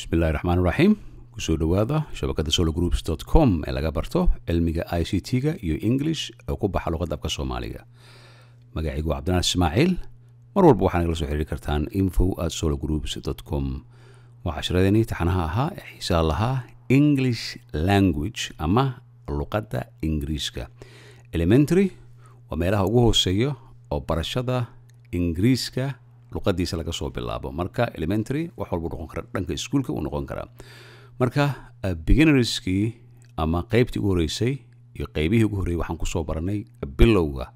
Bismillahirrahmanirrahim. Kusoo dhawaada shabakada SolaGroups.com ee laga barto cilmiga ICT-ga iyo English oo ku baxa luqadda afka Soomaaliga. Magacaygu waa Cabdinaan Ismaaciil. Mar walba waxaad nagala soo xiriiri kartaan info@SolaGroups.com. Waa casharadeenii taxanaha ahaa ee xiisaha lahaa English language ama luqadda Ingiriiska. Elementary waa meelaha ugu hooseeya oo barashada Ingiriiska luqadiisa laga soo bilaabo. Marka elementary wax walba noqon kara dhanka iskuulka uu noqon karaa. Marka beginnerskii ama qaybtii ugu horeysay iyo qaybihii ugu horeeyay waxaan ku soo baranay bilowga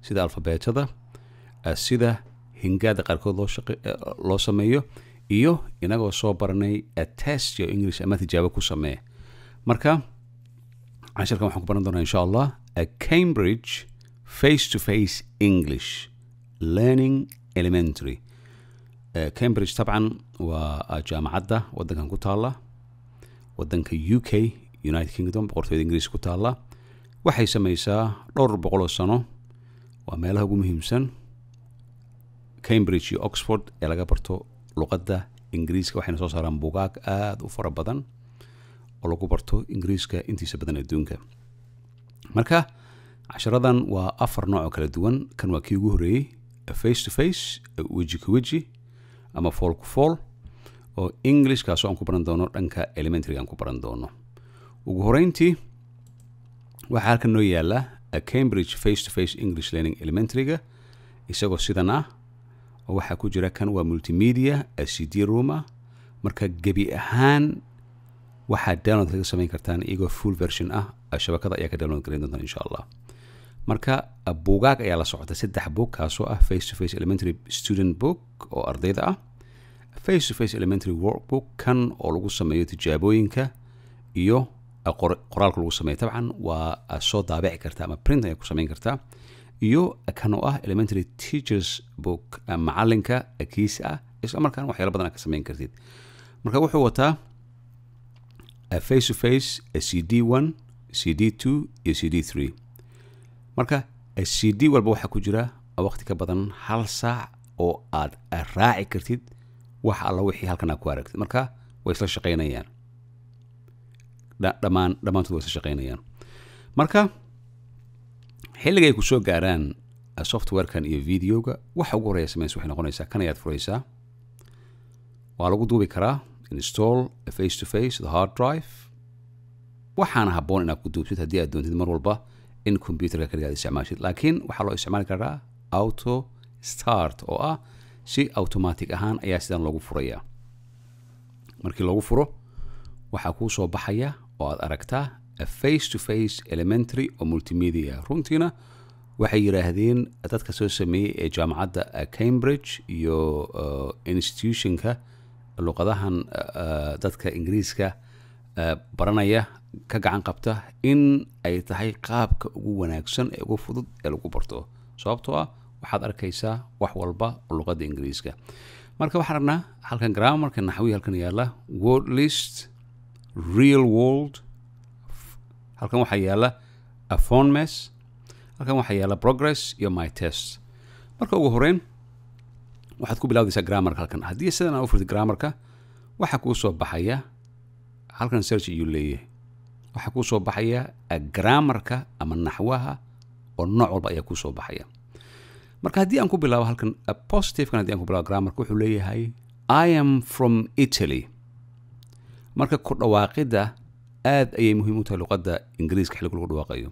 sida alfabeetada, sida hingaada qaarkood loo sameeyo iyo inagoo soo baranay test iyo English ama tijaabo ku samee. Marka casharkan waxaan ku baran doonaa insha Allah Cambridge Face2Face English Learning Elementary. Cambridge طبعا وجامعة ودنكن كتالا ودنك UK United Kingdom بقرطة إنجليز كتالا waxay samaysaa dhowr boqol oo sano waa meelaha ugu muhiimsan Cambridge iyo Oxford ee laga barto luqadda Ingiriiska waxayna soo saaraan buugaag aad u fara badan oo lagu barto Ingiriiska intiisa badan adduunka. Marka casharadan waa afar nooc oo kala duwan. Kan waa kii ugu horeeyay face to face, weji ka weji ama fall ku fall oo English kaasoo aan ku baran doono dhanka elementary aan ku baran doono. Ugu horeyntii waxaa halkan noo yaala Cambridge Face to Face English Learning Elementary-ga isagoo sidan ah oo waxaa ku jira kan waa multimedia CD room marka gebi ahaan waxaa download laga samayn kartaan iyagoo full version ah shabakada ayaa ka download gareyn doontaan insha Allah. Marka buugaag ayaa la socota 3 book kaasoo ah Face to Face Elementary Student Book oo ardayda ah, Face to Face Elementary Workbook kan oo lagu sameeyo tijaabooyinka iyo qoraalka lagu sameeyo tabcan waa soo daabici kartaa ama print ayaa ku samayn kartaa, iyo kan oo ah Elementary Teachers Book macalinka kiisa ah isla markaan waxyaalo badan ka samayn kartid. Marka wuxuu wataa Face to Face CD1, CD2 iyo CD3. marka CD walba waxa ku jira waqti ka badan 1 saac oo aad raaci kartid wax alla wixii halkan ku aragtid. Marka way isla shaqeynayaan dhamaantood way isla shaqeynayaan. Marka xilliga ay ku soo gaaraan software-kan iyo video-ga waxa ugu horeeya sameeyay waxay noqonaysaa kan ayaad furaysaa, waa lagu duubi karaa install face to face the hard drive. waxaana habboon inaad ku duubtid haddii aad doontid mar walba in computer ka laga isticmaashid, laakiin waxa loo isticmaali karaa auto start oo ah si automatic ahaan ayaa sidan loogu furayaa. markii loogu furo waxa ku soo baxaya oo aad aragtaa face to face elementary oo multimedia. runtiina waxay yiraahdeen dadka soo sameeyay ee jaamacadda Cambridge iyo institutionka luqadahan dadka Ingiriiska baranaya ka gacan qabta in ay tahay qaabka ugu wanaagsan ee ugu fudud ee lagu barto, sababtoo ah waxaad arkaysaa wax walba oo luqadda Ingiriiska. marka waxaan rabnaa halkan grammarka naxwi halkan yaala word list, real world, halkan waxa yaala a phone mess, halkan waxa yaala progress iyo my test. marka ugu horeyn waxaad ku bilowdaysaa grammarka halkan. haddii sidan aad u furtid grammarka waxa ku soo baxaya halkan search iyo leeyahay waxa ku soo baxaya grammarka ama naxwaha oo nooc walba ayaa ku soo baxaya. marka haddii aan ku bilaabo halkan positive kan haddii aan ku bilaabo grammarka wuxuu leeyahay I am from Italy. marka ku dhawaaqida aad ayay muhiim u tahay luqadda Ingiriiska xilliga lagu dhawaaqayo.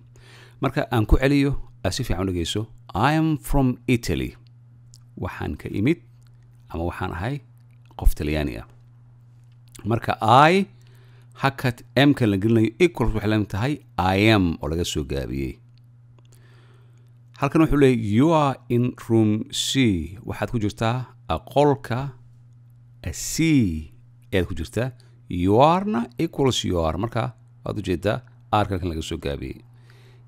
marka aan ku celiyo si fiican u dhageyso I am from Italy, waxaan ka imid ama waxaan ahay qof Talyaani ah. marka I hakat m kan la gelinayo equals waxay la tahay I am oo laga soo gaabiyay. halkan wuxuu leeyahay you are in room C, waxaad ku jirtaa qolka C ee ku jirtaa. you are na equals you are, marka waad u jeedaa r kan laga soo gaabiyay.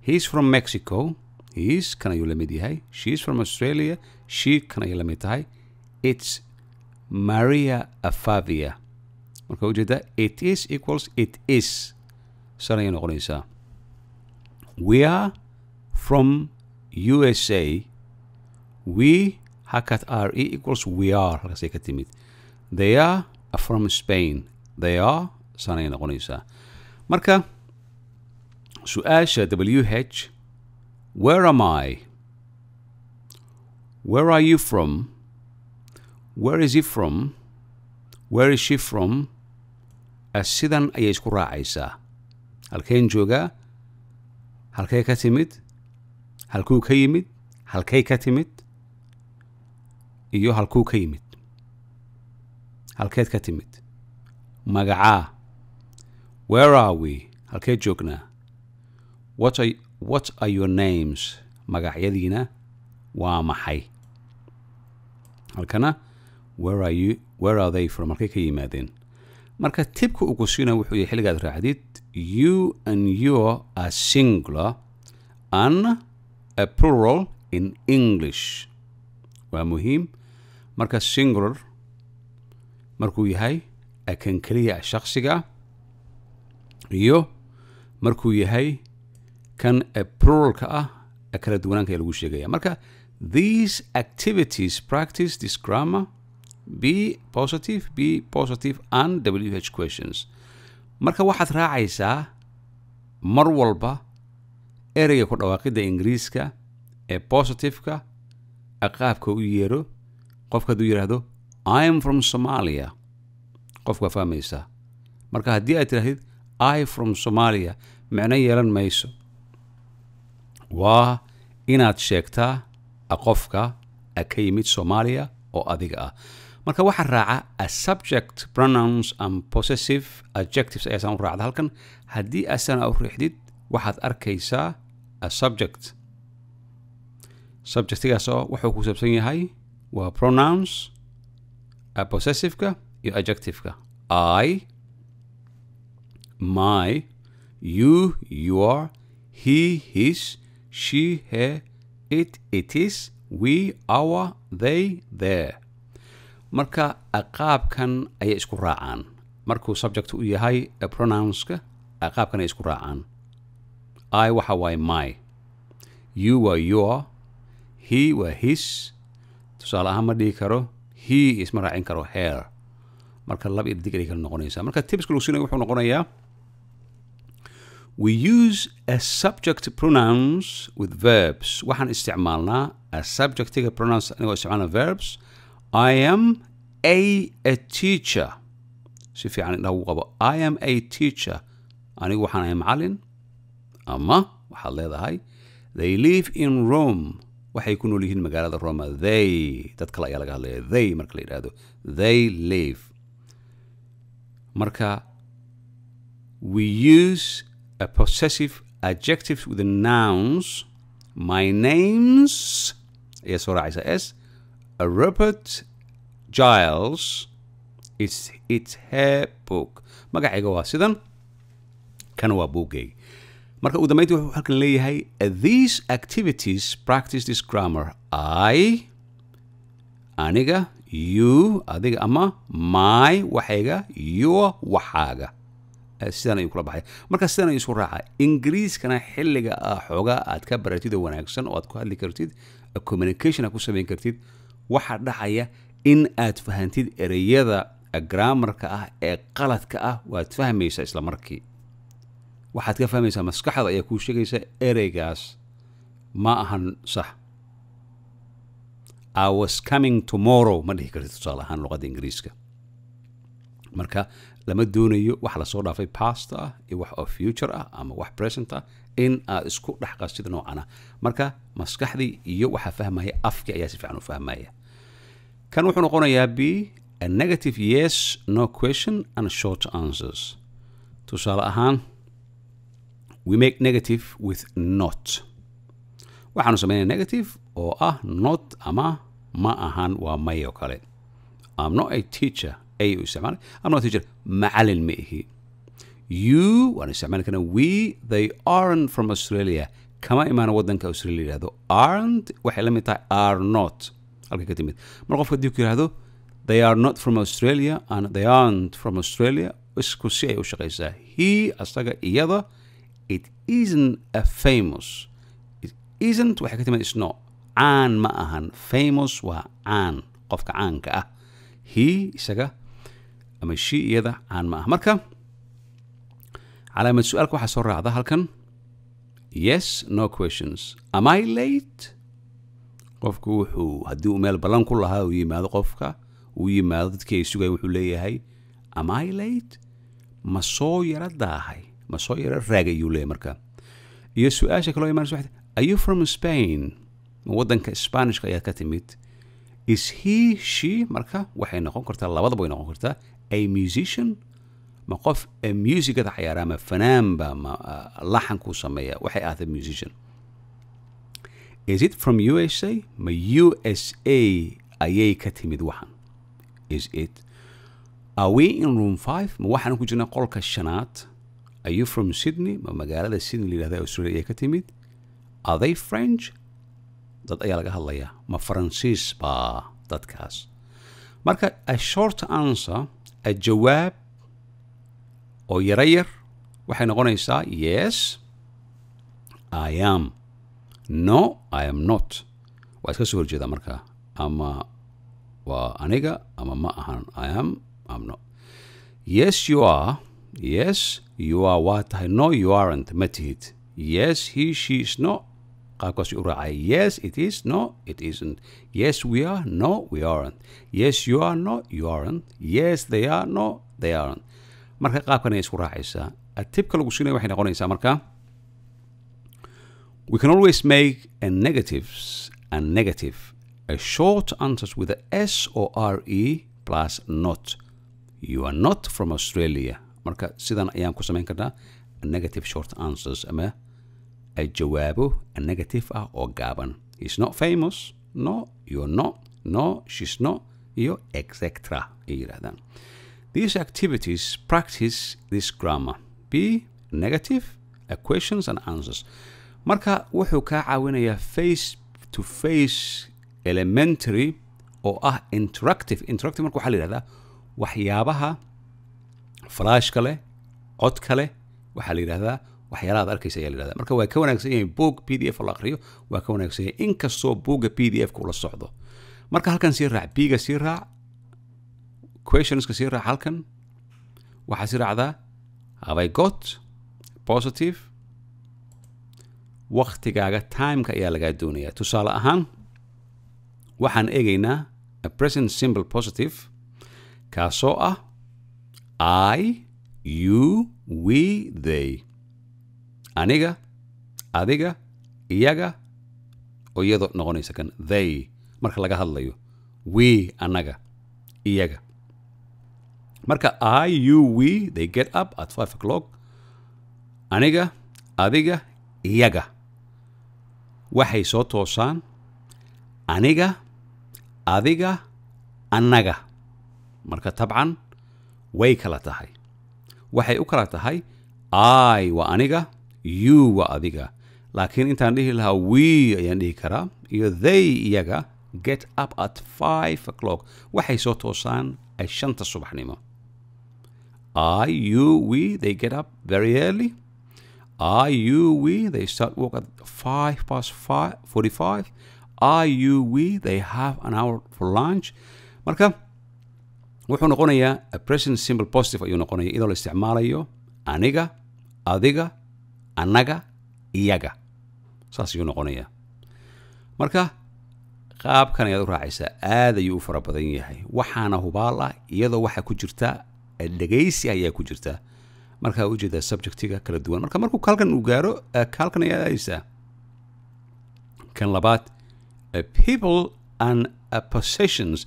he is from Mexico, he is kan ayuu la mid yahay. she is from Australia, she kan ayuu la mid tahay. it's Maria Afavia, marka u jeedaa it is equals it is sana ayay noqonaysaa. we are from USA, we hakat re equals we are halkaasay ka timid. they are from Spain, they are sanay noqonaysaa marka su'aasha WH where am I where are you from where is he from where is she from sidan ayay isku raacaysaa halkeen joogaa halkee ka timid halkuu ka yimid halkay ka timid iyo halkuu ka yimid halkeed ka timid magacaa where are we halkee joognaa what are your names magacyadiina waa maxay halkana where are they from halkay ka yimaadeen marka tibka ugu siina wuxuu yahay xilligaad raacdid you and your are singular and a plural in English waa muhiim marka singular markuu yahay kan kaliya shakhsiga iyo markuu yahay kan pluralka ah kala duwanaanka lagu sheegaya marka these activities practice this grammar be positive and WH questions marka waxaad raacaysaa mar walba ereyga ku dhawaaqida ingiriiska positive-ka qaabka u yeero qofka haduu yiraahdo I am from Somalia qofka fahmaysaa marka haddii aad tirahdid I from Somalia macno yeelan mayso waa inaad sheegtaa qofka ka yimid Somalia oo adiga ah marka waxa raaca a subject pronouns and possessive adjectives ayaan raacda halkan haddii asana u riixdid waxaad arkaysaa a subjectigaas oo wuxuu ku saabsan yahay waa pronouns a possessive-ka iyo adjective-ka I my you your he his she her it is we our they their marka qaabkan ayay isku raacaan markuu subject u yahay pronouns-ka qaabkan ay isku raacaan I waxa waay my you waa your he waa his tusaale ahaan ma dhihi karo he isma raacin karo her marka laba irdig ay kala noqonaysaa marka tipska lagu siinayo wuxuu noqonayaa we use a subject pronouns with verbs waxaan isticmaalnaa a subjectiga pronouns anigoo isticmaalna verbs I am a teacher si fiican indhaha ugu qabo I am a teacher anigu waxaan ahay macallin ama waxaad leedahay they live in Rome waxay ku nool yihiin magaalada Roma they dad kale ayaa laga hadlaya they marka la yiraahdo they live marka we use a possessive adjectives with the nouns my name's yes or s a Rupert Giles it's her book magacayga waa sidan kana waa buugay marka uu dambeeyay wuxuu halkan leeyahay these activities practice this grammar I aniga you adiga ama my waxayga your waxaaga sidan ay kula baxay marka sidan ay isku raaca ingiriiskana xilliga xooga aad ka baratid wanaagsan oo aad ku hadli kartid communication aad ku sameyn kartid waxa dhacaya in aad fahantid ereyada grammarka ee qaladka waad fahmaysaa isla markii waxaad ka fahmaysaa maskaxda ayaa kuu sheegaysa ereygaas ma ahan sax I was coming tomorrow ma dhihi kartid tusaale ahaan luqadda ingiriiska marka lama doonayo wax la soo dhaafay past iyo wax oo future ama wax present in aad isku dhex qastid noocana marka maskaxdii iyo waxa fahmaya afkii ayaa si fiican u fahmaya kan wuxuu noqonayaa b a negative yes no question and short answers tusaale ahaan we make negative with not waxaanu sameynaa negative oo not ama ma ahan waa may oo kale I'm not a teacher ay u isticmaal I'm not a teacher macallin ma ihi you waan isticmaali karnaa we they aren't from Australia kama imaana waddanka Australia yidhaahdo aren't waxay la mid tahay are not halka ka timid mar qofka haddii ku yidhaahdo they are not from Australia and they aren't from Australia isku si ay u shaqaysaa he asaga iyada it isn't a famous it isn't waxay ka timid is not caan ma ahan famous waa caan qofka caanka he isaga ama she iyada caan ma ah marka calaamad su'aalka waxaa soo raacda halkan yes no questions am I late qofku wuxuu haddii uu meel ballan ku lahaa uu yimaado qofka uu yimaado dadkii ay sugayeen wuxuu leeyahay am I late ma soo yara daahay ma soo yara raagay ayuu leeyahay marka iyo su-aasha kaloo imaanaysa waxay are you from Spain ma waddanka Spanishka ayaad ka timid is he she marka waxay noqon kartaa labadaba way noqon kartaa a musician ma qof musicada ciyaara ama fanaanba ma laxankuu sameeya waxay ahday musician is it from USA ma USA ayay ka timid waxan is it are we in room 5 ma waxaan ku jirnaa qolka shanaad are you from Sydney ma magaalada Sydney la yidhahda Australia ayay ka timid are they French dad ayaa laga hadlayaa ma Faransiis baa dadkaas marka a short answer a jawaab oo yara yar waxay noqonaysaa yes I am no I am not waa iska soo horjeedaa marka ama waa aniga ama ma ahan I am I'm not yes you are yes you are waa tahay no you aren't ma tihid yes he she is not qaabkaas u raacay yes it is no it isn't yes we are no we aren't yes you are no you aren't yes they are no they aren't marka qaabkan ay isku raacaysaa tibka lagu siinaya waxay noqonaysaa marka we can always make a negative a short answers with a s or re plus not you are not from Australia marka sidan ayaan ku samayn karnaa negative short answers ama a jawaabo a negative ah oo gaaban he's not famous no you're not no she's not iyo etc ay yiraahdaan these activities practice this grammar be negative questions and answers marka wuxuu ka caawinayaa face to face elementary oo ah interactive marka waxaa la yidhahdaa waxyaabaha flashka leh codka leh waxaa la yidhahdaa waxyaalaha aad arkaysa ayaa la yidhahdaa marka waa ka wanaagsan yahay book PDF la akhriyo waa ka wanaagsan yahay inkastoo buugga PDF-ka ula socdo marka halkan sii raac biiga sii raac questionska sii raac halkan waxaa sii raacdaa have I got positive waqtigaaga timeka ayaa lagaa doonayaa tusaale ahaan waxaan eegaynaa a present simple positive kaasoo ah I you we they aniga adiga iyaga oo iyadoo noqonaysa kan they marka laga hadlayo we anaga iyaga marka I you we they get up at 5 o'clock aniga adiga iyaga waxay soo toosaan aniga adiga anaga marka tabcan way kala tahay waxay u kala tahay I waa aniga you waa adiga laakiin intaan dhihi lahaa we ayaan dhihi karaa iyo they iyaga get up at 5 o'clock waxay soo toosaan ay 5 subaxnimo I you we they get up very early I you we they start work at 5:45 I you we they have an hour for lunch marka wuxuu noqonayaa a present simple positive ayuu noqonaya iyadoo la isticmaalayo aniga adiga anaga iyaga saas ayuu noqonayaa marka qaabkan ayaad u raacaysaa aad ayuu u fara badan yahay waxaana hubaal ah iyadoo waxaa ku jirta dhegaysi ayaa ku jirta markaa ujeedaa subjectiga kala duwan marka markuu halkan uu gaaro halkan ayaad aadaysaa kan labaad people and possessions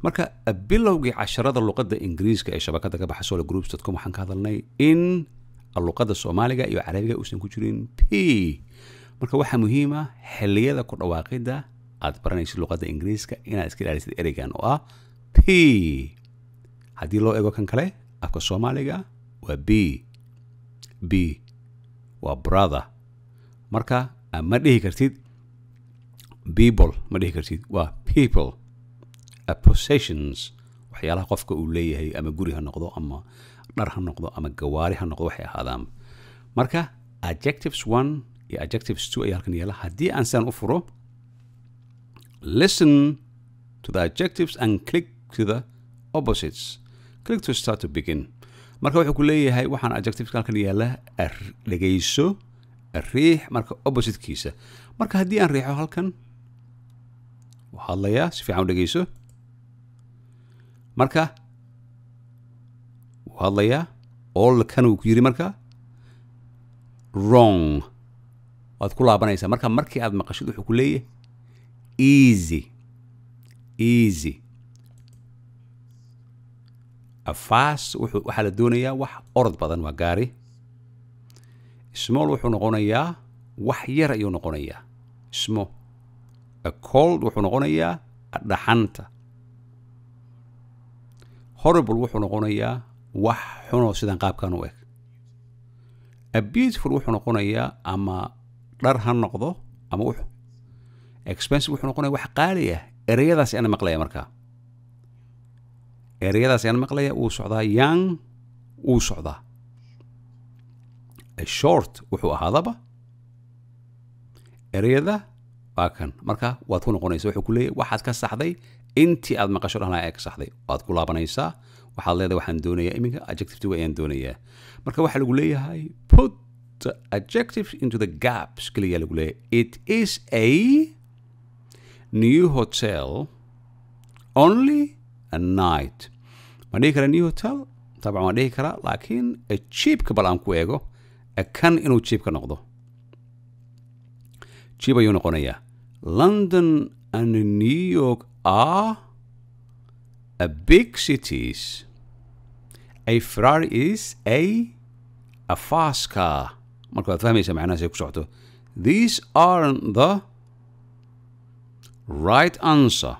marka bilowgii casharada luqadda ingiriiska ee shabakada ka baxa SolaGroups.com waxaan ka hadalnay in luqadda Soomaaliga iyo Carabiga uusan ku jirin p marka waxaa muhiim ah xilliyada ku dhawaaqida aad baranaysid luqadda ingiriiska inaad iska ilaalisid ereygan oo ah p haddii loo eego kan kale afka Soomaaliga waa b waa brother marka ma dhihi kartid people ma dhihi kartid waa people possessions waxyaalaha qofka uu leeyahay ama guri ha noqdo ama dhar ha noqdo ama gawaari ha noqdo waxay ahaadaan marka adjectives 1 iyo adjectives 2 ayaa halkan yaala haddii aan saan u furo listen to the adjectives and click to the opposites click to start to begin. marka wuxuu ku leeyahay waxaan adjective halkan yaala dhageyso riix marka opposite-kiisa. marka haddii aan riixo halkan waxaa hadlayaa si fiican u dhageyso. marka wuu hadlayaa all kan uu ku yiri marka wrong waad ku laabanaysaa. marka markii aad maqashid wuxuu ku leeyahay easy a fast waxaa la doonayaa wax orod badan waa gaari. small wuxuu noqonayaa wax yar ayuu noqonayaa small. a cold wuxuu noqonayaa dhaxanta. horrible wuxuu noqonayaa wax xunoo sidan qaabkan u eg. a beautiful wuxuu noqonayaa ama dhar ha noqdo ama expensive wuxuu noqonayaa wax qaali ah. ereyadaas ayaan maqlaya markaa. ereyadaas ayaan maqlaya uu socdaa young uu socdaa. a short wuxuu ahaadaba ereyada waa kan. marka waad ku noqonaysa wuxuu ku leeyahay waxaad ka saxday intii aad maqasho dhanaa ee ka saxday waad ku laabanaysaa. waxaad leedahay waxaan doonayaa iminka adjective ayaan doonayaa. marka waxaa lagu leeyahay put the adjectives into the gaps kaliya lagu leeyahay. it is a new hotel only a night. ma dhihi karaa new hotel طبعا waan dhihi karaa laakiin cheapka bal aan ku eego kan inuu cheapka noqdo. cheap ayuu noqonayaa. London and New York are a big cities. A Ferrari is a fast car. marka waad fahmaysaa macnahaas ay ku socoto. These aren't the right answer.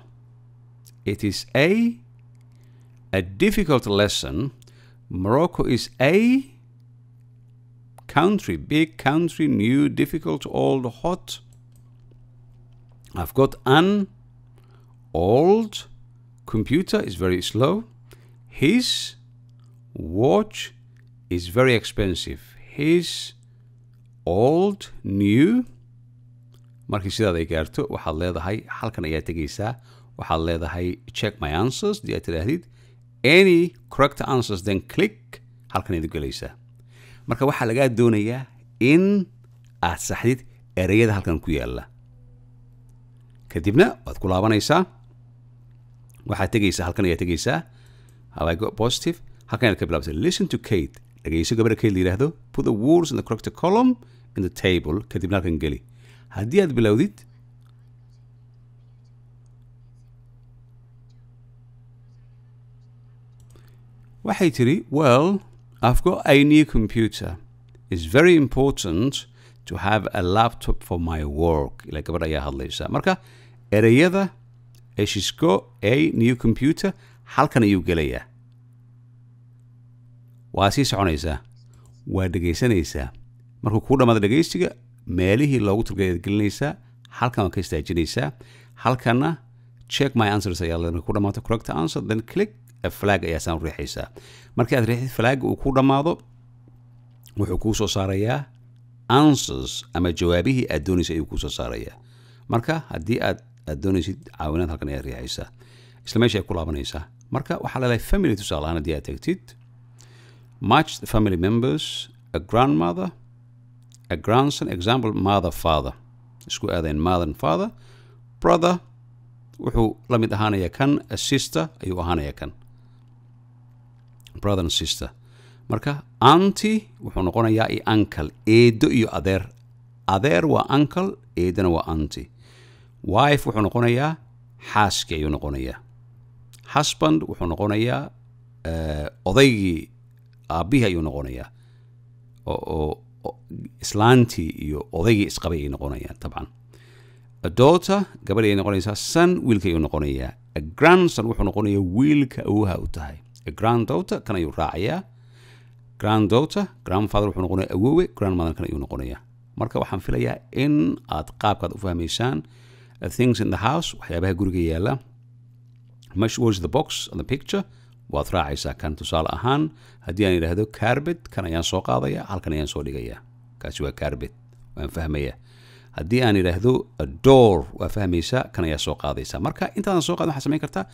It is a difficult lesson. Morocco is a country, big country, new, difficult, old, hot. I've got an old computer, is very slow. His watch is very expensive. His old, new. markii sidaad ay gaarto waxaad leedahay halkan ayaa tegaysaa. waxaad leedahay check my answers dii aad tidhaahdid any correct answers then click halkan ayaad gelaysaa. marka waxaa lagaa doonayaa in aad saxdid ereyada halkan ku yaala. kadibna waad ku laabanaysaa. waxaad tegaysaa halkan ayaa tegaysaa. have I got positive halkan ayaad ka bilaabtay. listen to Kate dhageyso gabadha Kate la yidhaahdo. put the words in the correct column in the table kadibna halkan geli. haddii aad bilowdid waxay tiri well I've got a new computer. It's very important to have a laptop for my work. ila gabadha ayaa hadlaysaa. marka ereyada she's got a new computer halkan ayuu gelayaa. waa sii soconaysaa. waa dhegaysanaysaa. markuu kuu dhammaado dhegaysiga meelihii loogu turgay aad gelinaysaa. halkan waa ka istaajinaysaa. halkanna check my answers ayaa leedahay. ku dhammaato correct answer then click a flag ayaa saan riixaysaa. markii aad riixid flag uu ku dhammaado wuxuu kuu soo saarayaa answers ama jawaabihii aad doonaysay ayuu kuu soo saarayaa. marka haddii aad doonaysid caawinaad halkan ayaad riixaysaa. isla meesha ay ku laabanaysaa. marka waxaa leedahay family tusaale ahaan haddii aad tagtid match the family members a grandmother a grandson example mother father isku aadayn mother and father brother wuxuu la mid ahaanayaa kan a sister ayuu ahaanayaa kan brother and sister. marka auntie wuxuu noqonayaa i uncle eedo iyo adeer. adeer waa uncle eedana waa auntie. wife wuxuu noqonayaa xaaskii ayuu noqonayaa. husband wuxuu noqonayaa odaygii aabbihii ayuu noqonayaa. oo islaantii iyo odaygii isqabay ay noqonayaan tabcan. a daughter gabadhi ay noqonaysaa. son wiilka ayuu noqonayaa. a grandson wuxuu noqonayaa wiilka awooha u tahay. a granddaughter kan ayuu raacayaa. granddaughter grandfather wuxuu noqonayaa awoowe. grandmother kan ayuu noqonayaa. marka waxaan filayaa in aad qaabkaad u fahmaysaan things in the house waxyaabaha guriga yaala. much was the box on the picture waad raacaysaa kan. tusaale ahaan haddii aan idhaahdo carpet kan ayaan soo qaadaya halkan ayaan soo dhigayaa. kaasi waa carpet waan fahmayaa. haddii aan idhaahdo a door waa fahmaysaa kan ayaa soo qaadaysaa. marka intaadan soo qaadin waxaad samayn kartaa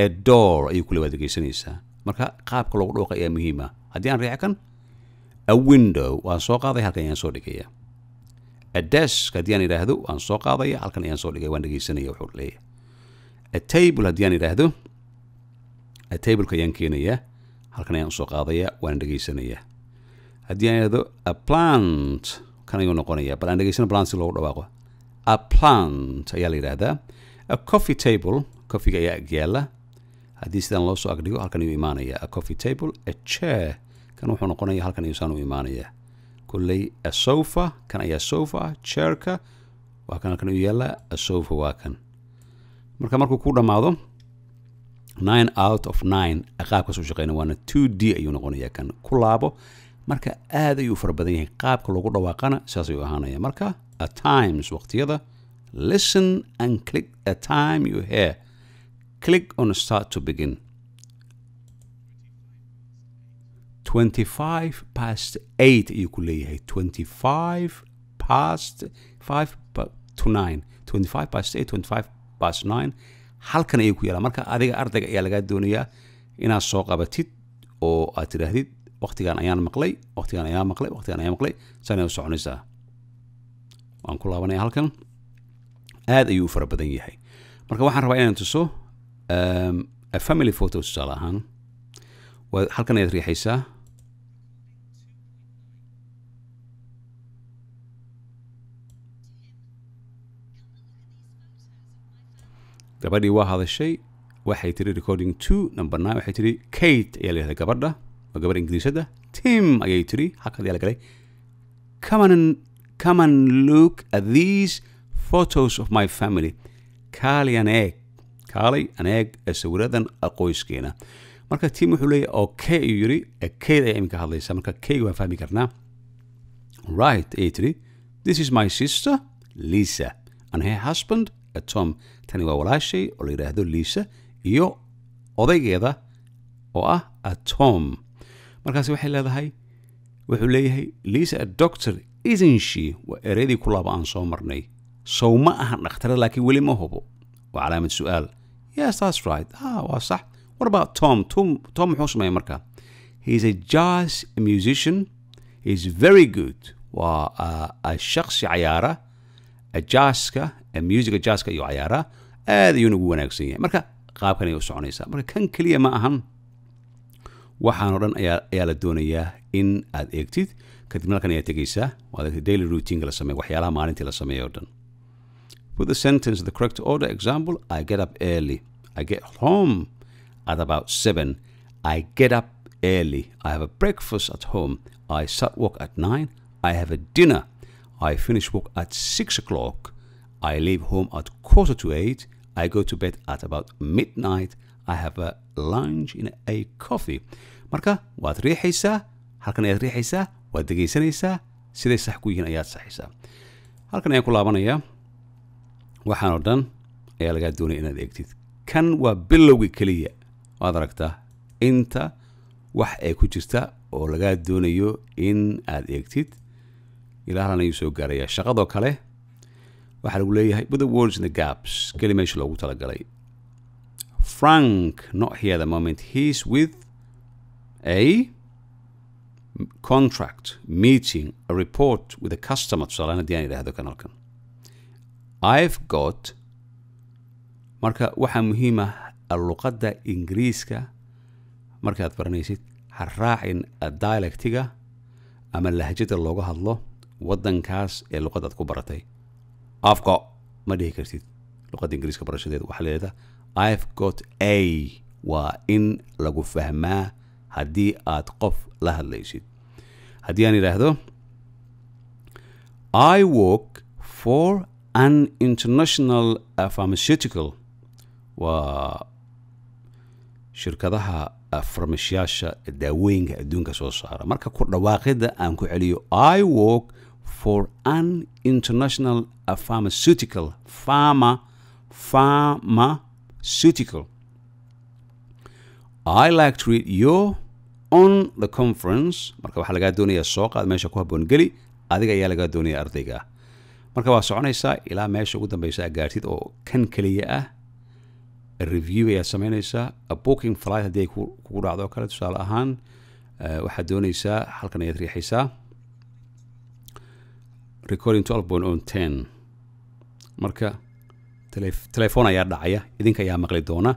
a door ayuu kule waad dhegaysanaysaa. marka qaabka loogu dhawaaqa ayaa muhiim ah haddii aan riixo kan a window waan soo qaaday halkan ayaan soo dhigaya a desk haddii aan idhaahdo waan soo qaadaya halkan ayaan soo dhigaya waan dhegaysanaya wuxuu leeyahay a table haddii aan idhaahdo a tableka ayaan keenaya halkan ayaan usoo qaadaya waan dhegaysanaya haddii aan idhaahdo a plant kan ayuu noqonaya bal aan dhegaysano plant si loogu dhawaaqo a plant ayaa la yidhaahdaa a coffee table coffeega ayaa agyaala haddii sidaan loo soo agdhigo halkan ayuu imaanaya a coffee table a chair kan wuxuu noqonaya halkan ayuu saan u imaanaya kulley a sofa kan ayaa sofa chairka waa kan halkan ayuu yaala a sofa waa kan marka markuu ku dhammaado 9 out of 9 qaabkaas u shaqeyna waana 2D ayuu noqonaya kan ku laabo marka aad ayuu fara badan yahay qaabka loogu dhawaaqana saas ayuu ahaanaya marka at times waqtiyada listen and click a time you hear click on start to begin 25 past 8 ayuu ku leeyahay 25 past 5 to 9 25 past 8 25 past 9 halkan ayuu ku yaalaa marka adiga ardayga ayaa lagaa doonayaa inaad soo qabatid oo aad tidhaahdid waqtigan ayaan maqlay waqtigan ayaan maqlay waqtigan ayaan maqlay saan ayuu soconaysaa waan ku laabanaya halkan aad ayuu u fara badan yahay marka waxaan rabaa inaan tuso a family photo tusaale ahaan halkan ayaad riixaysaa gabadhii waa hadashay waxay tiri recording 2 number 9 waxay tiri Kate ayaa la yidhahdaa gabadha waa gabar ingiriisada Tim ayay tiri halkan ayaa la galay come and look at these photos of my family kaalay an eeg sawiradan qoyskeena marka Tim wuxuu leeyahay okay ayuu yiri Kate ayaa iminka hadlaysa marka Kate waan fahmi karnaa right ayay tiri this is my sister Lisa and her husband Tom tani waa walaashay oo la yidhaahdo Lisa iyo odaygeeda oo ah Tom markaasi waxay leedahay wuxuu leeyahay Lisa a doctor isn't she waa ereydii ku laaba aan soo marnay sow ma ahan dhakhtarad laakiin weli ma hubo waa calaamad su'aal yes that's right waa sax what about Tom muxuu sameeya marka he's a jazz musician he's very good waa shakhsi cayaara jaazka musica jaazka iyo cayaaraa aad ayuuna ugu wanaagsan yahay marka qaabkan ayay u soconaysaa marka kan keliya ma ahan waxaanoo dhan ayaa la doonayaa in aad eegtid kadibna halkan ayaad tegaysaa waa daily routine la sameeyo waxyaalaha maalintii la sameeyo oo dhan put the sentence in the correct order example I get up early I get home at about 7 I get up early I have a breakfast at home I start work at 9 I have a dinner I finish work at 6 o'clock. I leave home at 7:45. I go to bed at about midnight. I have a lunch in a coffee. Marka waad riixaysaa halkan ayaad riixaysaa waad dhegaysanaysaa siday sax ku yihiin ayaad saxaysaa halkan ayaan ku laabanayaa waxaan oo dhan ayaa lagaa doonaya inaad eegtid kan waa bilowga keliya waad aragtaa inta wax ay ku jirta oo lagaa doonayo in aad eegtid ilaahan ayuu soo gaarayaa shaqadoo kale waxaa lagu leeyahay put the words in the gaps keli meesha loogu talagalay Frank not here at the moment he's with a contract meeting a report with a customer tusaalean haddii aan idhaahdo kan halkan I've got marka waxaa muhiim ah luqadda ingiriiska markaad baranaysid ha raacin dialectiga ama lahjada looga hadlo waddankaas ee luqadaad ku baratay I've got ma dhihi kartid luqadda ingiriiska barashadeeda waxaa leedahay I've got a waa in lagu fahmaa haddii aad qof la hadlaysid haddii aan idhaahdo I work for an international pharmaceutical waa shirkadaha farmashiyaasha daawooyinka adduunka soo saara marka ku dhawaaqida aan ku celiyo I work for an international pharmaceutical pharmaceutical I like to read your on the conference marka waxaa lagaa doonayaa soo qaad meesha ku habboon geli adiga ayaa lagaa doonaya ardayga ah marka waa soconaysaa ilaa meesha ugu dambaysa gaartid oo kan keliya ah a review ayaad samaynaysaa, a booking flight haddii ay kugu dhacdo oo kale tusaale ahaan waxaad doonaysaa halkan ayaad riixaysaa recording 12.10 marka telefoon ayaa dhacaya, idinka ayaa maqli doona,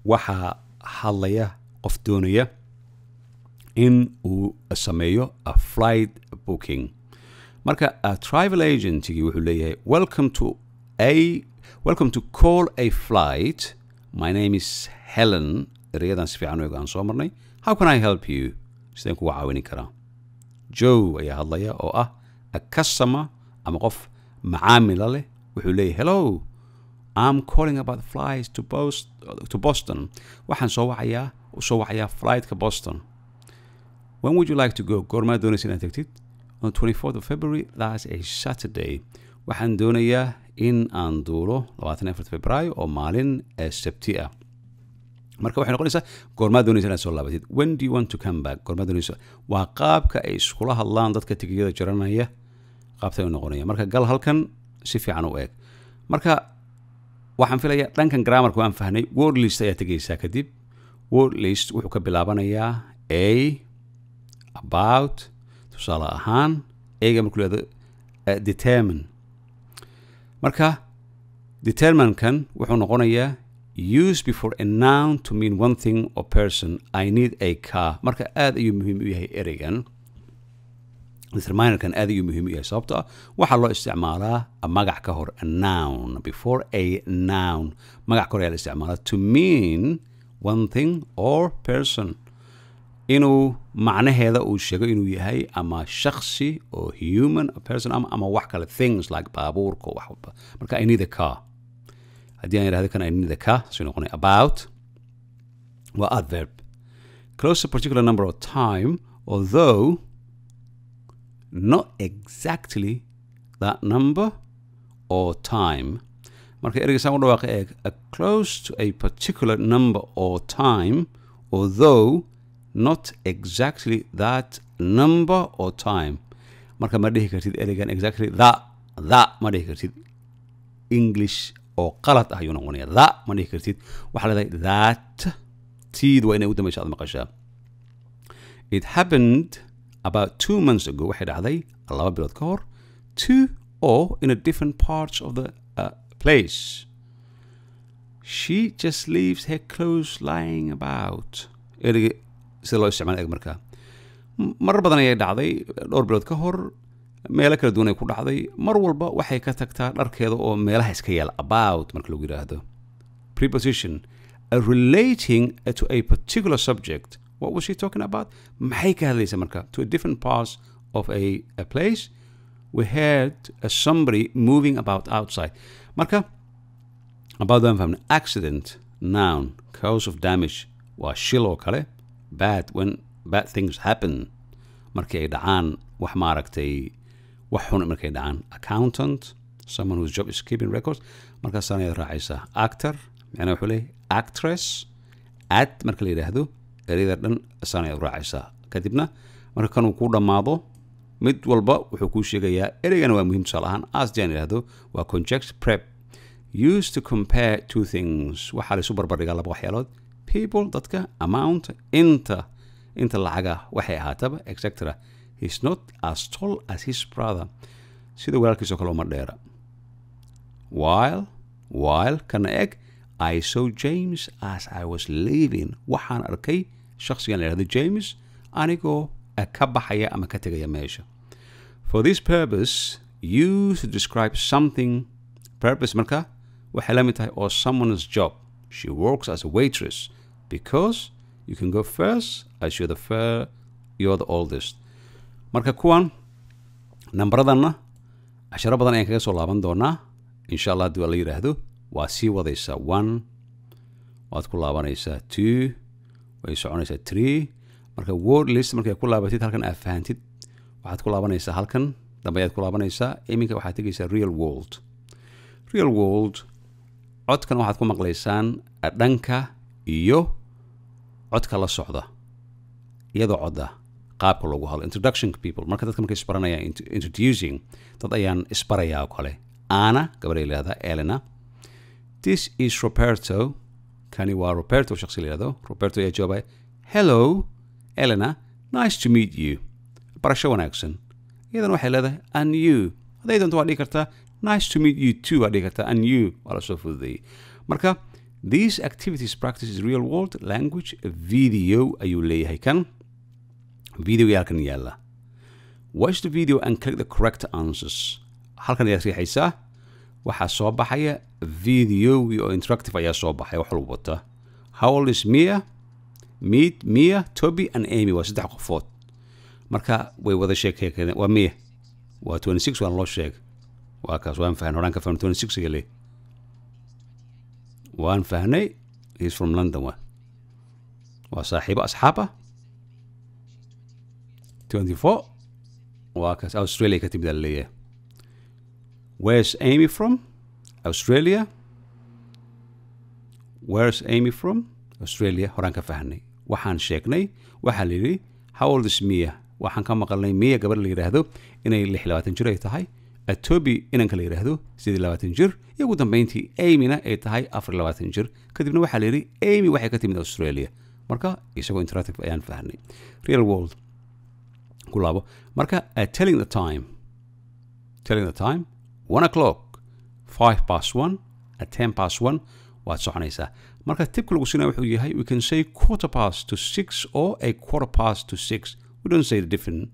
waxaa hadlaya qof doonaya in uu sameeyo a flight booking. marka a travel agentigi wuxuu leeyahay welcome to call a flight, my name is Helen, erayadan si fiican aan soo marnay, how can I help you, sideen kugu caawini karaa. Joe ayaa hadlaya oo ah a customer ama qof macaamila leh, wuxuu leeyahay hello, I'm calling about flights to Boston. waxaan soo wacayaa flightka Boston. When would you like to go? goormaa doonaysa inaad tagtid? On 24th of February, that's a Saturday. waxaan doonayaa in aan duulo 24 Februaayo oo maalin Sabti ah. marka waxay noqonaysaa goormaa doonaysa inaad soo laabatid. When do you want to come back? goormaa doonaysa. waa qaabka ay iskula hadlaan dadka tigiyada jaranaya, qaabta ay noqonaya. marka gal halkan si fiican u eeg. marka waxaan filayaa dhankan grammarka waan fahnay. word list ayaa tegaysaa kadib. word list wuxuu ka bilaabanayaa a, about, tusaale ahaan eega markuu leedo determine. marka determine-kan wuxuu noqonayaa use before a noun to mean one thing or person. I need a car. marka aad ayuu muhiim u yahay ereygan. determinerkan aad ayuu muhiim u yahay sababtoo ah waxaa loo isticmaalaa magac ka hor, a noun before a noun. magac ka hor ayaa la isticmaalaa to mean one thing or person, inuu macnaheeda uu sheego inuu yahay ama shakhsi oo human, a person ama wax kale, things like baabuurka wax walba. marka I need a car. haddii aan yidhahdo kan I need a car, soo noqonaya about waa adverb. close a particular number of time, although not exactly that number or time. marka ereygasaan u dhawaaqa eeg, a close to a particular number or time, although not exactly that number or time. marka ma dhihi kartid ereygan exactly that ma dhihi kartid. English oo qalad ah ayuu noqonaya. that ma dhihi kartid. waxaa leedahay that, tiid waa inay u dambaysa aad maqashaa. It happened about 2 months ago. waxay dhacday 2 bilood ka hor. to or in a different parts of the place. She just leaves her clothes lying about. ereyga sida loo isticmaalo eeg markaa. marar badan ayay dhacday 2 bilood ka hor, meelo kala duwan ay ku dhacday. mar walba waxay ka tagtaa dharkeeda oo meelaha iska yaala. about marka lagu yidhaahdo. preposition relating to a particular subject. what was she talking about? maxay ka hadlaysa marka? to a different parts of a place. we heard somebody moving about outside. marka about waan fahmnay. accident, noun, cause of damage waa shil oo kale. bad, when bad things happen, markay ay dhacaan wax maaragtay wax xun markay dhacaan. accountant, someone whose job is keeping records. markaasaan ayaad raacaysaa. actor, macnaa wuxuu leeyahay actress. ad marka la yidhaahdo ereyada dhan saan ayaad raacaysaa. kadibna marka kanuu ku dhammaado mid walba wuxuu kuu sheegayaa ereygana waa muhiim. tusaale ahaan as daan yidhaahdo waa conject prep, used to compare two things. waxaa la isu barbardhigaa laba waxyaalood. people, dadka, amount, inta lacaga waxay ahaataba, etc. He's not as tall as his brother. sida walaalkiisoo kale uma dheera. while kana eg, I saw James as I was leaving. waxaan arkay shakhsigan la yidhahdo James anigoo ka baxaya ama ka tegaya meesha. For this purpose, use to describe something. purpose marka waxay la mid tahay or someone's job. She works as a waitress because you can go first as you're the oldest. marka kuwan nambaradanna casharo badan ayaan kaga soo laaban doonaa insha allah. haddii waa la yidhaahdo waa sii wadaysaa 1, waad ku laabanaysaa 2, way soconaysaa 3. marka word list markay ku laabatid halkan aad fahantid waxaad ku laabanaysaa halkan dambe ayaad ku laabanaysaa. iminka waxaad tegaysaa real world. codkan waxaad ku maqlaysaan dhanka iyo codka la socda iyadoo codda qaabka loogu hadlo. introduction people, marka dadka markay isbaranayaan introducing, dad ayaan isbarayaa oo kale. ana gabadhay leedahay Elena. This is Roberto. kani waa Roberto shakhsi la yidhahdo Roberto ayaa jawaabaya hello Elena nice to meet you barasho wanaagsan iyadana waxay leedahay and you hadday doonto waa dhihi kartaa nice to meet you too waa dhihi kartaa and you waa la soo fududeeyey marka these activities practices real world language video ayuu leeyahay kan video yaa halkan yaala watch the video and click the correct answers halkan ayaad riixaysaa waxaa soo baxaya video oo interactive ayaa soo baxaya wax walba wata how old is Mia meet Mia Toby and Amy waa saddex qofood marka way wada sheekeen waa Mia waa 26 waan loo sheeg waa kaas waan fahan horaan ka fahmay 26 gali waan fahnay he's from London waa saaxiibo asxaaba 24 waa kaas Australia ka timid leeyahay where's Amy from Australia where's Amy from Australia horaan ka fahnay waxaan sheegnay waxa la yiri how old is Mia waxaan ka maqalnay Mia gabadh la yiraahdo inay 26 jir ay tahay Toby inanka la yiraahdo 27 jir iyo ugu dambeyntii Amy-na ay tahay 24 jir kadibna waxa la yiri Amy waxay ka timid Australia marka isagoo interactive ayaan fahnay real world kulaabo marka telling the time 1 o'clock 5 past 1 at 10 past 1 waad soconaysaa marka tibka lagu sinaa wuxuu yahay we can say quarter past to 6 or a quarter past to 6 we don't say the different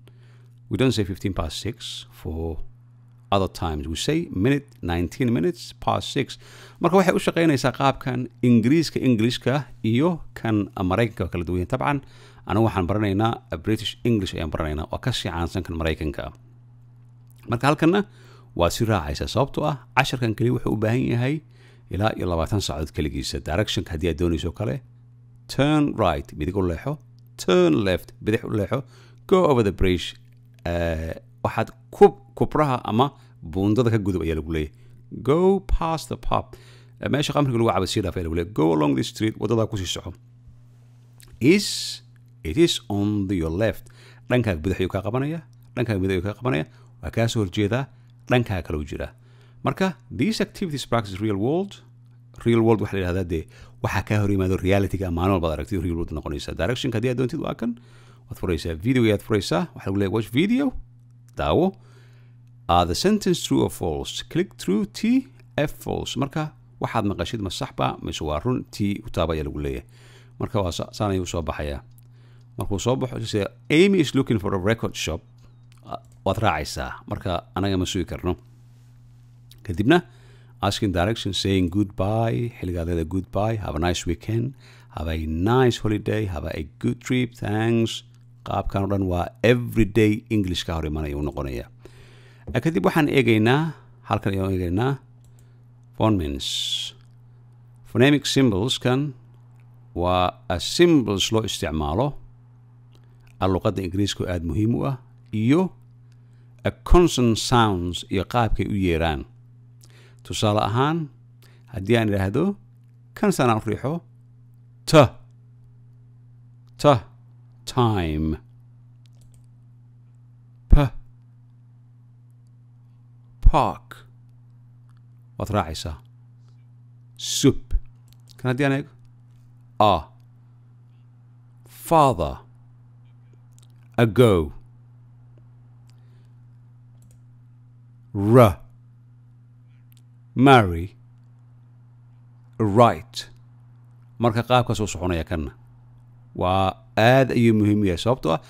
we don't say 15 past 6 for other times we say 19 minutes past 6 marka waxay u shaqeynaysaa qaabkan ingiriiska englishka iyo kan mareykanka kala duwan tabcan anagu waxaan baranaynaa British English ayaan baranaynaa oo ka sii caansan kan mareykanka marka halkana waa si raacaysa sababtoo ah casharkan kaliya wuxuu u baahan yahay ilaa iyo 20 saacadood kaligiisa directionka haddii aad doonayso kale turn right midig u leexo turn left bidix u leexo go over the bridge waxaad kubraha ama buundada ka gudub ayaa lagu leeyahay go past the pub meesha qamriga lagu cabo sii dhaaf ayaa lagu leeyahay go along the street wadada ku sii soco it is on your left dhankaaga bidix ayuu kaa qabanaya dhankaaga midig ayuu kaa qabanaya waa kaa soo horjeedaa dhankaaga kale u jira marka these activities practice real world waxa la yidhahdaa dee waxaa kaa hor yimaado realityga maalin walbaad aragtid real world noqonaysa directionka haddii aad doontid waa kan waad furaysaa videoga aad furaysaa waxaa lagu leeyahay watch video daawo are the sentence true or false click through T F false marka waxaad maqashid ma sax ba mise waa run T u taaba ayaa lagu leeyahay marka waa saan ayuu soo baxayaa markuu soo baxo Amy is looking for a record shop waad raacaysaa marka anaga ma sugi karno kadibna asking direction saying goodbye xiligaadada goodbye have a nice weekend have a nice holiday have a good trip thanks qaabkan oo dhan waa everyday English ka hor imanaya uu noqonaya kadib waxaan eegaynaa halkan ayaan eegaynaa phonemes phonemic symbols kan waa symbols loo isticmaalo luqadda ingiriiska aad muhiim u ah iyo consonant sounds iyo qaabkay u yeeraan tusaale ahaan haddii aan idhaahdo kan sanaan u riixo time park waad raacaysaa soup kan haddii aan eego father ago marry right marka qaabkaas uu soconaya kanna waa aad ayuu muhiim u yahay sababtoo ah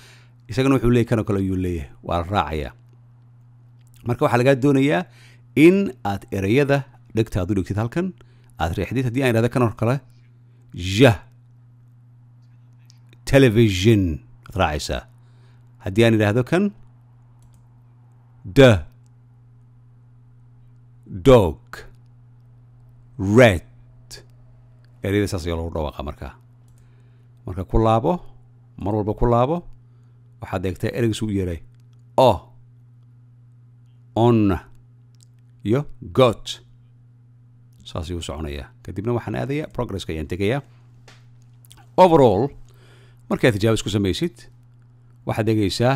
isagana wuxuu leeyahay kanoo kale ayuu leeyahay waa la raacayaa marka waxaa lagaa doonayaa in aad ereyada dhegta aad u dhigtid halkan aad riixdid haddii aan idhahdo kanoo kale television aad raacaysaa haddii aan idhaahdo kan dog red ereyada saas ayaa lagu dhawaaqa marka ku laabo mar walba ku laabo waxaad eegtaa ereygiisu u yeeray on iyo got saas ayuu soconayaa kadibna waxaan aadayaa progresska ayaan tegayaa overall markaad tijaabis ku samaysid waxaad eegaysaa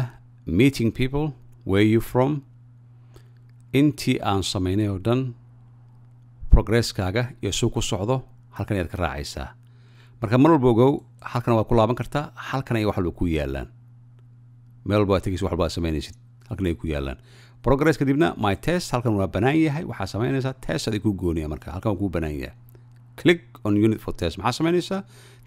meeting people where you from intii aan samaynay oo dhan progresskaaga iyo suu ku socdo halkan ayaad ka raacaysaa marka mar walba ogow halkan waa ku laaban kartaa halkan ay wax walba ku yaalaan meel walba aad tegaysid wax walba aad samaynaysid halkan ay ku yaalaan progress kadibna my test halkan waa banaan yahay waxaa samaynaysaa test aday ku gooniya marka halkan waa ku banaan yahay click on unit for test maxaa samaynaysaa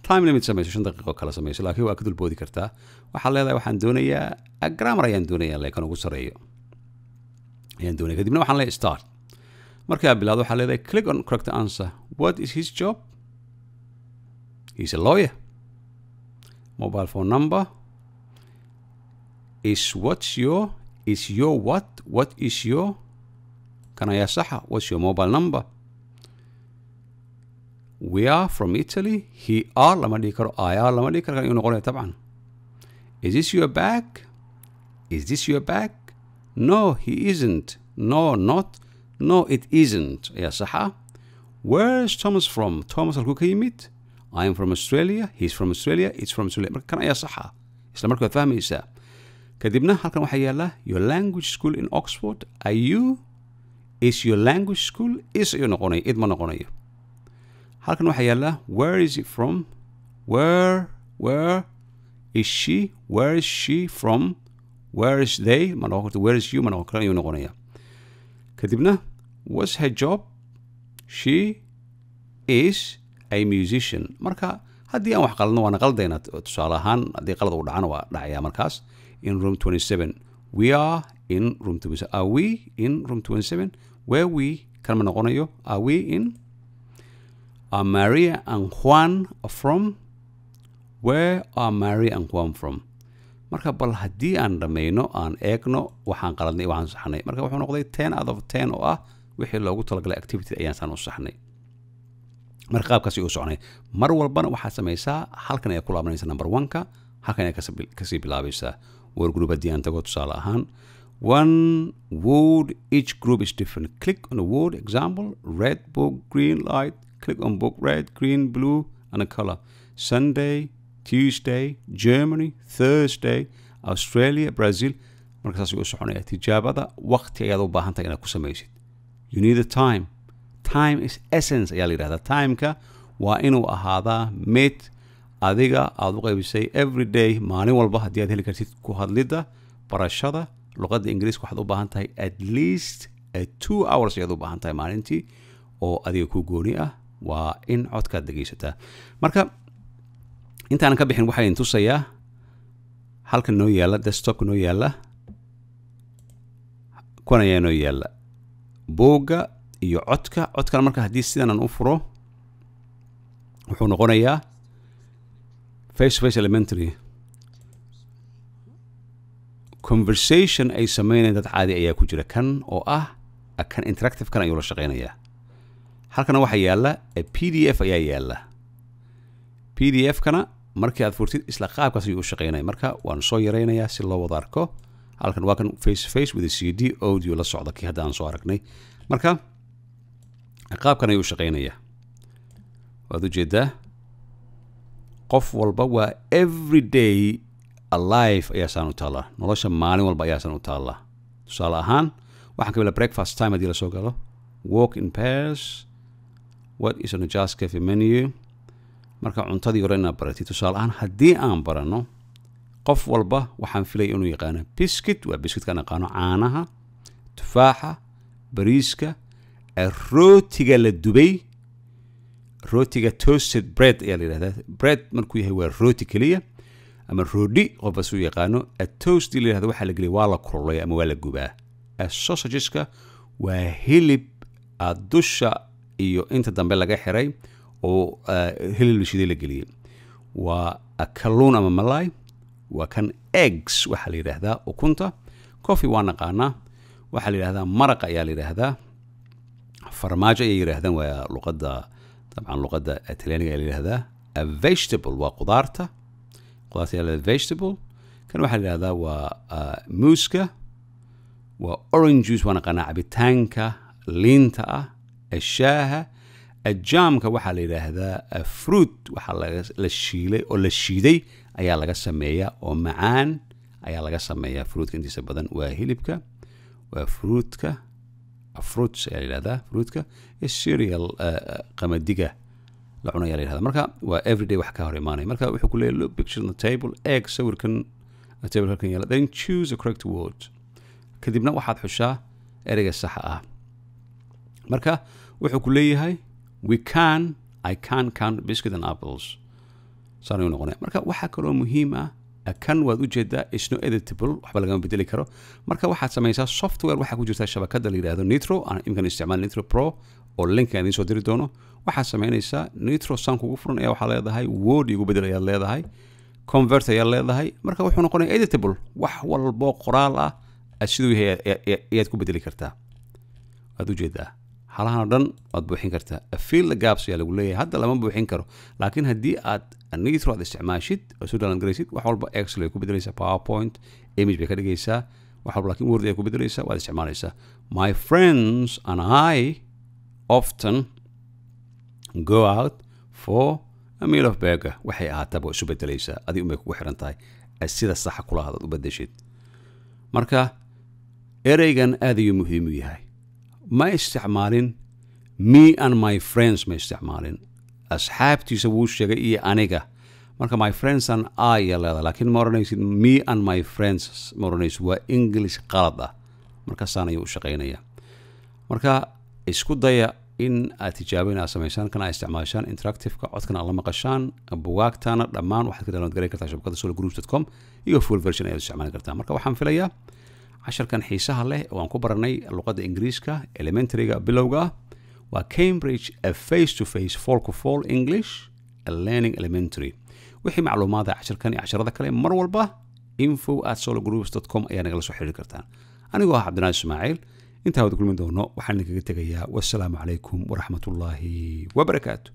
time limit samayso 5 daqiiqo kala samayso laakiin waa ka dulboodi kartaa waxaa leedahay waxaan doonayaa grammar ayaan doonayaa like kan ugu sareeyo ayaan doonaya kadibna waxaan leeyahay start marka aad bilaawdo waxaa leedahay click on correct answer what is his job he's a lawyer mobile phone number is your what is your kan ayaa saxa what's your mobile number we are from Italy he are lama dhihi karo I are lama dhihi karo kan inuu noqonaya tabcan is this your bag no he isn't no it isn't ayaa saxa where's Thomas from Thomas halkuu ka yimid I am from Australia he's from Australia it's from Australia marka kan ayaa saxa isla markaa fahmaysaa kadibna halkan waxaa yaala your language school in Oxford are you is your language school is ayuu noqonaya id ma noqonayo halkan waxaa yaala where is it from where is she from where is they ma noqon karto where is you ma noqon karo ayuu noqonaya kadibna what's her job she is a musician marka haddii aan wax qalno waana qaldaynaa tusaale ahaan haddii qalad uu dhacana waa dhacayaa markaas in room 27 we are in room 27 are we in room 27 where we kan ma noqonayo are we in are Maria and Juan from where are Maria and Juan from marka bal haddii aan dhammayno aan eegno waxaan qaladnay waxaan saxnay marka wuxuu noqday 10 out of 10 oo ah wixii loogu talagalay activity ayaan saan u saxnay marka qaabkaasi uu soconay mar walbana waxaad samaysaa halkan ayaa ku laabanaysa number 1ka halkan ayaa kasii bilaabaysaa war group haddii aan tago tusaale ahaan one word each group is different click on a word example red book green light click on book red green blue and a color Sunday Tuesday Germany Thursday Australia Brazil marka saas uu soconaya tijaabada waqti ayaad u baahan tahay inaad ku samaysid you need a time is essence ayaa la yidhahdaa timeka waa inuu ahaadaa mid adiga aad u qaybisay every day maalin walba haddii aad heli kartid ku hadlidda barashada luqadda ingiriiska waxaad u baahan tahay at least 2 hours ayaad u baahan tahay maalintii oo adiga ku gooni ah waa in codkaad dhegaysataa marka intaanan ka bixin waxaa idin tusayaa halkan noo yaalla desktopka noo yaalla kuwan ayaa noo yaalla buugga iyo codkana marka haddii sidanan u furo wuxuu noqonayaa Face2Face elementary conversation ay sameynayaan dad caadi ayaa ku jira kan oo ah kan interactive kan ayuu la shaqeynayaa halkana waxaa yaala PDF ayaa yaala PDF-kana markii aad furtid isla qaabkaas ayuu u shaqeynaya marka waan soo yareynayaa si loo wada arko halkan waa kan Face2Face with a CD audio la socda kii hadda aan soo aragnay marka qaabkan ayuu u shaqeynayaa waad ujeedaa qof walba waa everyday alive ayaa saan u taallaa nolosha maalin walba ayaa saan u taallaa tusaale ahaan waxaan ka bila breakfast time haddii la soo galo walk in pairs what is on the Just Cafe menu marka cuntadii hore inaad baratid tusaale ahaan haddii aan barano qof walba waxaan filaya inuu yaqaano biscuit waa biscuitka aan aqaano caanaha tufaaxa bariiska rootiga la dubay rootiga toasted bread ayaa la yidhahdaa bread markuu yahay waa rooti keliya ama roodhi qofba suu yaqaano toast la yidhahda waxaa la geliyay waa la kululay ama waa la gubaa sausageska waa hilib dusha iyo inta dambe laga xiray oo hilib la shiiday la geliyay waa kalluun ama malay waa kan eggs waxaa la yidhaahdaa ukunta coffee waa naqaanaa waxaa la yidhahdaa maraqa ayaa la yidhaahdaa farmaajo ayay yidhaahdaan waa luqadda طبعا لغة التليانية اللي هذا vegetable وقدارته قدارته اللي vegetable كان واحد هذا وموسكا وأورنج جوس وأنا قناع بتانكا لينتا الشاهة الجامكا واحد اللي هذا فروت واحد للشيلة أو للشيدي أيا لقى سمية ومعان أيا لقى سمية فروت كنتي سبدان وهيلبكا وفروتكا فروتس يعني هذا فروتكا السيريال قمديكا la cunaya la yidhahda marka waa everyday wax ka hor imaanaya marka wuxuu ku leeyahay look picture on the table eeg sawirkan table halkan yaala then choose a correct word kadibna waxaad xushaa ereyga saxa ah marka wuxuu ku leeyahay I can count biscuits and apples saanu noqonay marka waxa kale oo muhiim ah kan waad u jeedaa is no editable waxba laga bedeli karo marka waxaad samaysaa software waxa ku jirta shabakada la yiraahdo Nitro aan imkan isticmaal Nitro Pro oo link aan soo diri doono waxaad samaynaysaa Nitro san kugu furan ayaa waxa leedahay word igu bedel ayaa leedahay convert ayaa leedahay marka wuxuu noqonay editable wax walbo qoraal ah sidoo yahay ku bedeli kartaa waad u jeedaa halahan dhan waad buuxin kartaa fill the gaps ayaa lagu leeyahay hadda lama buuxin karo laakiin haddii aad Nitro aad isticmaashid oo soo dhalan garaysid wax walba Excel ay ku bedelaysaa PowerPoint image bay ka dhigaysaa wax walba laakiin Word ay ku bedelaysaa waad isticmaalaysaa my friends and I often go out for a meal of burger waxay ahaataba isu bedelaysaa adii umay kugu xiran tahay sida saxa kula hadad u bedeshid marka ereygan aad ayuu muhiim u yahay ma isticmaalin me and my friends ma isticmaalin asxaabtiisa wuu sheegay iyo aniga marka my friends and I yalaada laakiin ma oranaysid me and my friends ma oranaysid waa English qalad ah marka saan ayuu u shaqeynaya marka isku daya in aad tijaabina samaysaan kana isticmaashaan interactive-ka codkana la maqashaan buugaagtana dhammaan waxaad ka download gareyn kartaa shabakada SolaGroups.com iyo full version ayaad isticmaali kartaa marka waxaan filayaa casharkan xiisaha leh oo aan ku baranay luqadda Ingiriiska elementary-ga bilowga waa Cambridge a Face2Face fall English a learning elementary wixii macluumaad ah casharkan iyo casharada kale mar walba info@solagroups.com ayaa nagala soo xiriiri kartaan anigoo ah Cabdinaadir Ismaaciil intaa wada kulmi doono waxaan idinkaga tegayaa wassalaamu calaykum waraxmatullaahi wabarakaatu